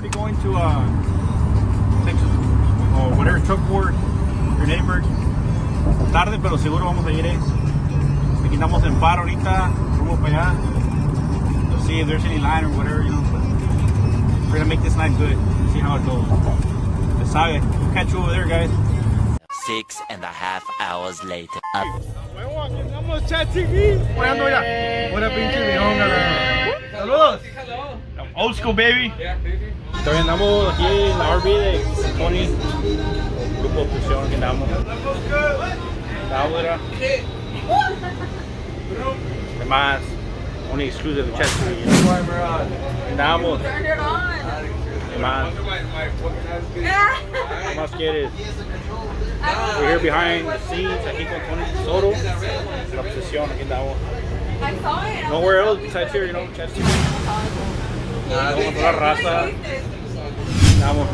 be going to Texas or whatever truck board, your neighbor. Tarde, pero seguro vamos a ir. Aquí estamos en Faro ahorita, rumbo para allá. Let's see if there's any line or whatever, you know. But we're gonna make this night good. See how it goes. Ya sabe, we'll catch you over there, guys. 6.5 hours later. Vamos a chat TV. Buena pinche viejon, saludos. Old school, baby. Todavía andamos aquí en la RV de Tony, grupo obzesion que andamos. Además, only exclusive chat TV. Andamos. Además, más quieres. We're here behind the scenes, aquí con Tony Soto, la obzesion, aquí andamos. Nowhere else besides here, you know, chat TV. Vamos a la raza. Estamos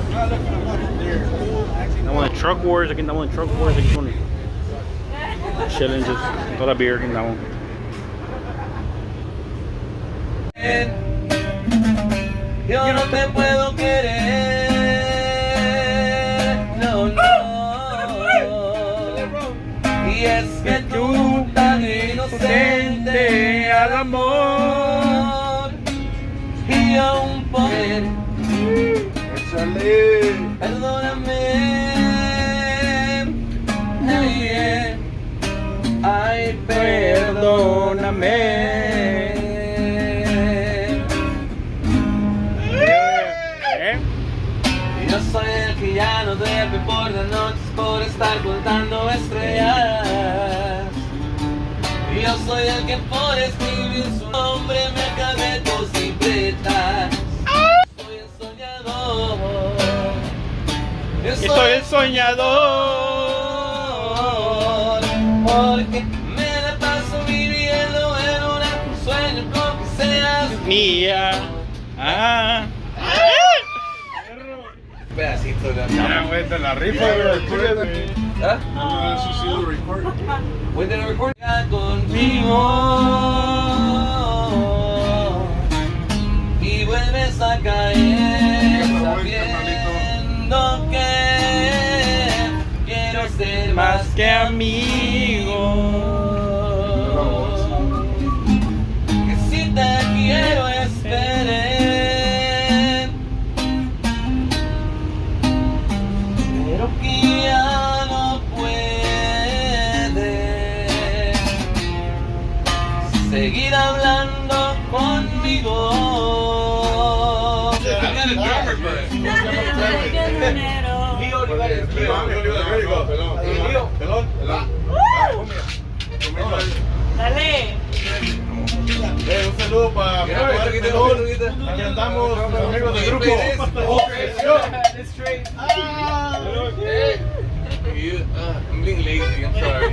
en truck wars, aquí estamos en truck wars, aquí con challenges, con toda la beer, aquí estamos. Yo no te puedo querer, no, no. Y es que tú tan inocente al amor y aún poder. Perdóname, ay, perdóname. Yo soy el que ya no duerme por las noches por estar contando estrellas. Yo soy el que por escribir su nombre me acabé dos libretas. Yo soy el soñador, porque me la paso viviendo en un sueño con que seas mía. Pedacito de Ya, güey, te la rifa, güey. ¿Ah? When did I record? Contigo y vuelves a caer sabiendo que quiero ser más que amigo, que si te quiero esperar, pero que ya no puedes seguir hablando conmigo. Dale. Un saludo para aquí andamos, los amigos del grupo obzesion. I'm being lazy, I'm sorry.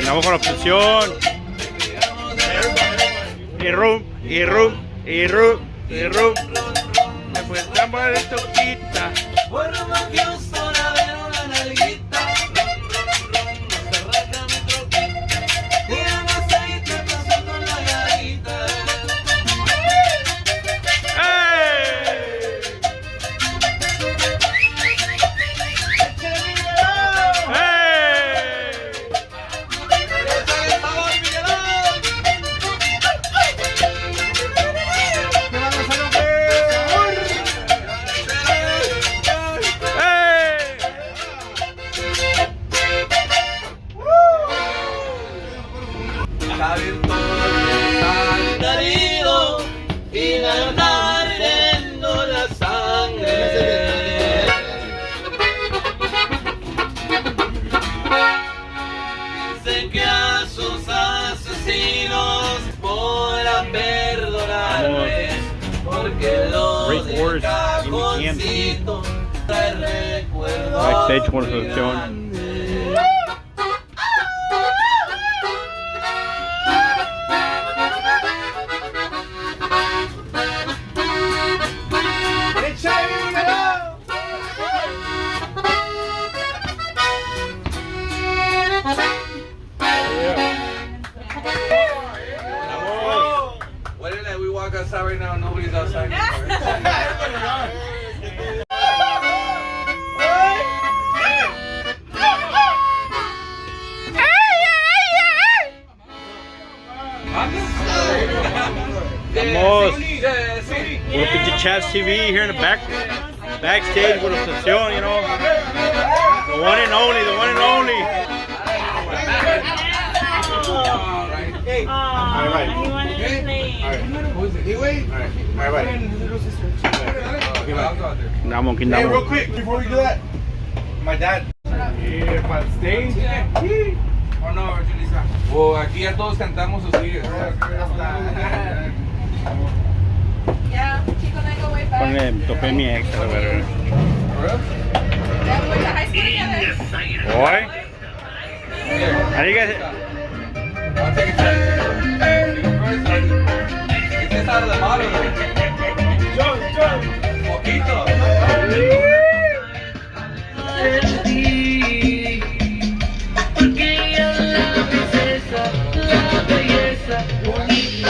Vamos con obzesion. Y rum. Después damos el toquita. cajoncito trae recuerdos. Backstage con selección. We walk outside right now, nobody's outside. Vamos. Little pinche Chats TV here in the backstage with obzesion, you know. The one and only, the one and only. He wanted to play. Hey, real quick, before we do that, my dad. If I stage, Oh no, Julissa. O aquí ya todos cantamos así. Yeah, chico, I go way back. Ponle, topé mi ex, a ver. Yeah, we went to high school together. Boy. How do you guys? I'll take a check. You first. Get this out of the bottle. Poquito.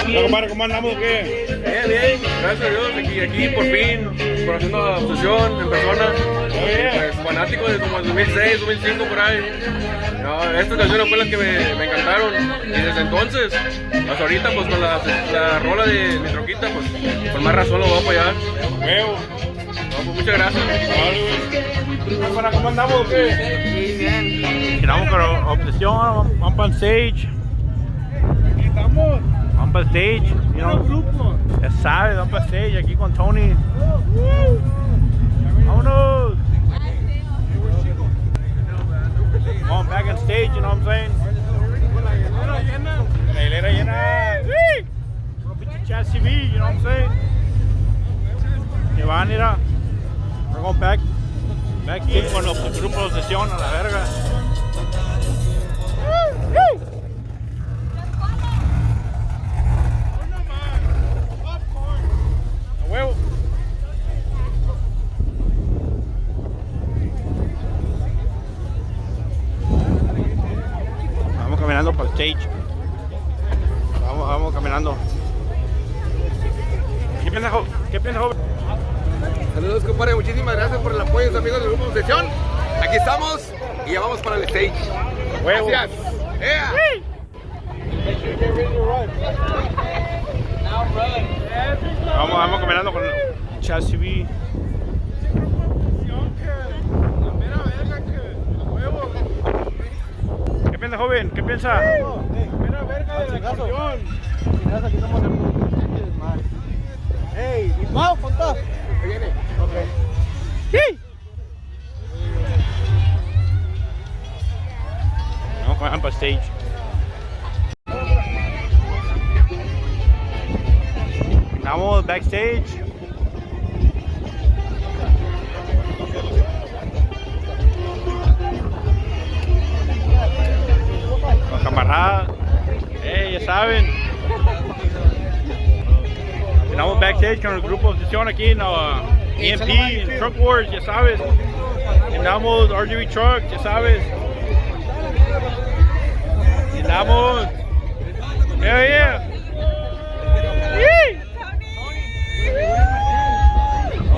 No, compadre, ¿cómo andamos? ¿Qué? Bien, bien, gracias a Dios, aquí por fin, conociendo a obzesion en persona. Pues, fanático de como el 2006, 2005 por ahí. No, estas canciones fueron las que me encantaron y desde entonces, hasta ahorita pues con la rola de mi troquita, pues con más razón lo voy a apoyar. Huevo. No, pues muchas gracias. ¿Cómo andamos? ¿Qué? Bien. Quedamos con obzesion, vamos para el stage. Vamos para el stage, you know. Ya sabes, vamos para el stage aquí con Tony. Vámonos. Going back on stage, you know what I'm saying? La hilera llena. Puro pinche Chats TV, you know what I'm saying? Que van a ir a. We're going backstage con los grupos de obzesion a la verga. A huevo. Vamos caminando para el stage. Vamos caminando. ¿Qué piensa, joven? Saludos, compadre, muchísimas gracias por el apoyo, sus amigos del grupo obzesion. Aquí estamos y ya vamos para el stage. Huevo. Gracias. Yeah. Vamos caminando con Chats TV. ¿Qué piensa, joven? ¿Qué piensa? mira verga de la canción. Aquí somos el mal. Hey, ¿y Mau? ¿Cuánto? Ahí viene. Ok. Sí. Vamos para stage. Estamos backstage. Con camaradas. Ya saben. Estamos backstage con el grupo obzesion aquí en EMP, en Truck Wars, ya sabes. Andamos RGB Truck, ya sabes. Andamos. Yeah.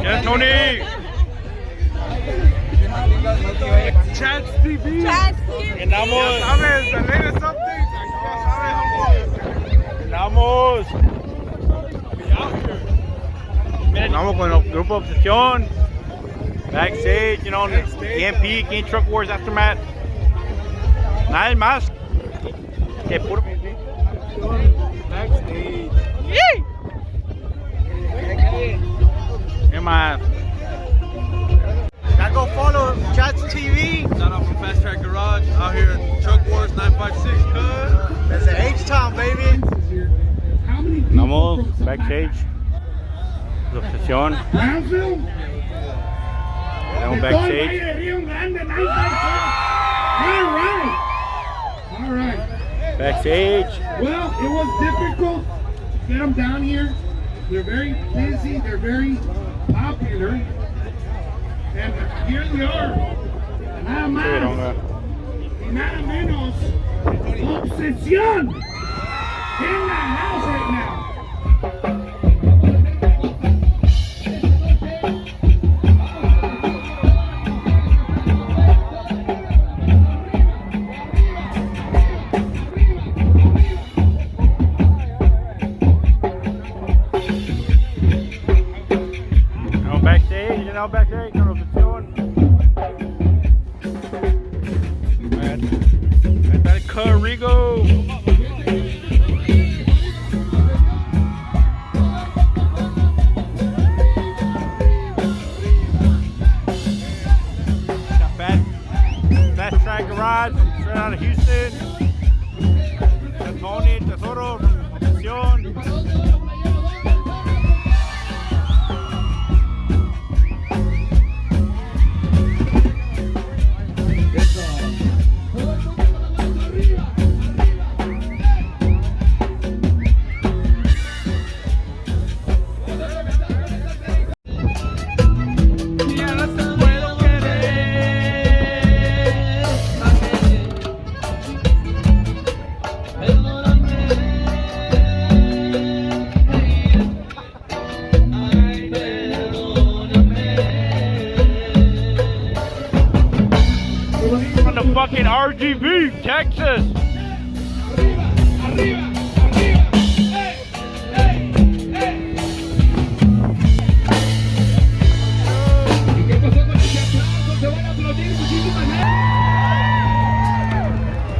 Yeah, Tony. Chats TV. Chats TV. Andamos. ¿Sabes? The latest updates. Andamos. Andamos con el grupo obzesion. Backstage, you know, EMP, King Truck Wars Aftermath. Nada más. Que puro. Backstage. ¿Qué más? Now go follow Chats TV. Shout out from Fast Track Garage out here in Truck Wars 956, cuz. That's the H-Town, baby. Andamos backstage. obsesión. Brownsville. Tenemos De todo el backstage. Valle de Río Grande, 954. All right. Backstage. Well, it was difficult to get them down here. They're very busy. They're very popular. And here they are. Nada más y nada menos. Obsesión. In the house right now. Backstage con obsesión. Ahí está el Carrigo. Fast Track Garage straight out of Houston. Tony Tesoro from obsesión. Fucking RGB, Texas.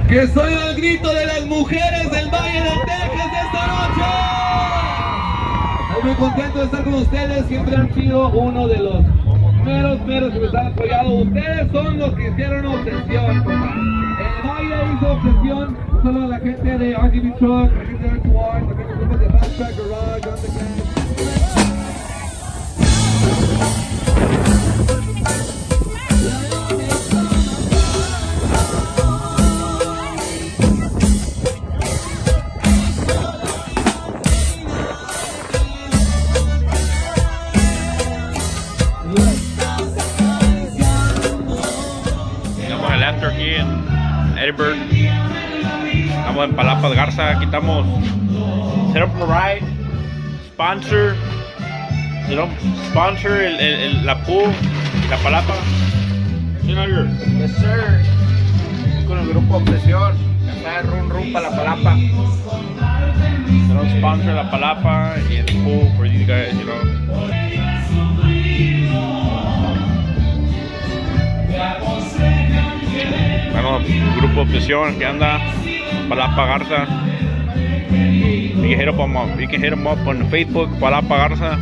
Que soy el grito de las mujeres del Valle de Texas de esta noche. Estoy muy contento de estar con ustedes. Siempre han sido uno de los meros que me están apoyando. Ustedes son los que hicieron obsesión. El Valle hizo obsesión. Solo la gente de RGB Truck, la gente de Warz, la gente de Fast Track Garage, Underground. Aquí en Edinburgh, estamos en Palapas Garza. Aquí estamos set up for ride, sponsor, la pool y la palapa. Yes sir. Con el grupo Obsesión, acá rum para la palapa. Tenemos sponsor la palapa y el pool for these guys, you know. Bueno, grupo Obsesión que anda Palapa Garza. You can hit them up on Facebook, Palapa Garza.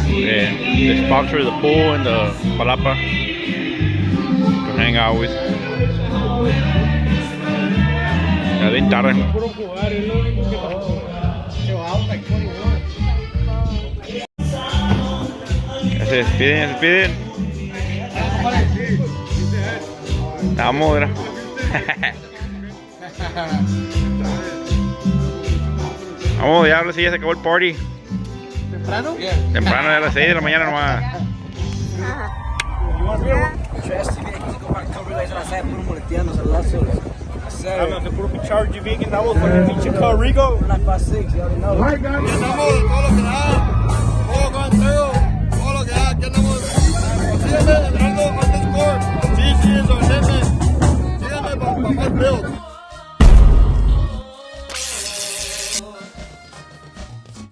They sponsor the pool and the Palapa. Come hang out with. Ya bien tarde. Ya se despiden. Vamos, mira. Vamos, ya a las 6 se acabó el party. ¿Temprano? Temprano, ya a las 6 de la mañana nomás. Estamos de puro pichar RGB que andamos con el pinche Carrigo. Estamos todo lo que da. Todo con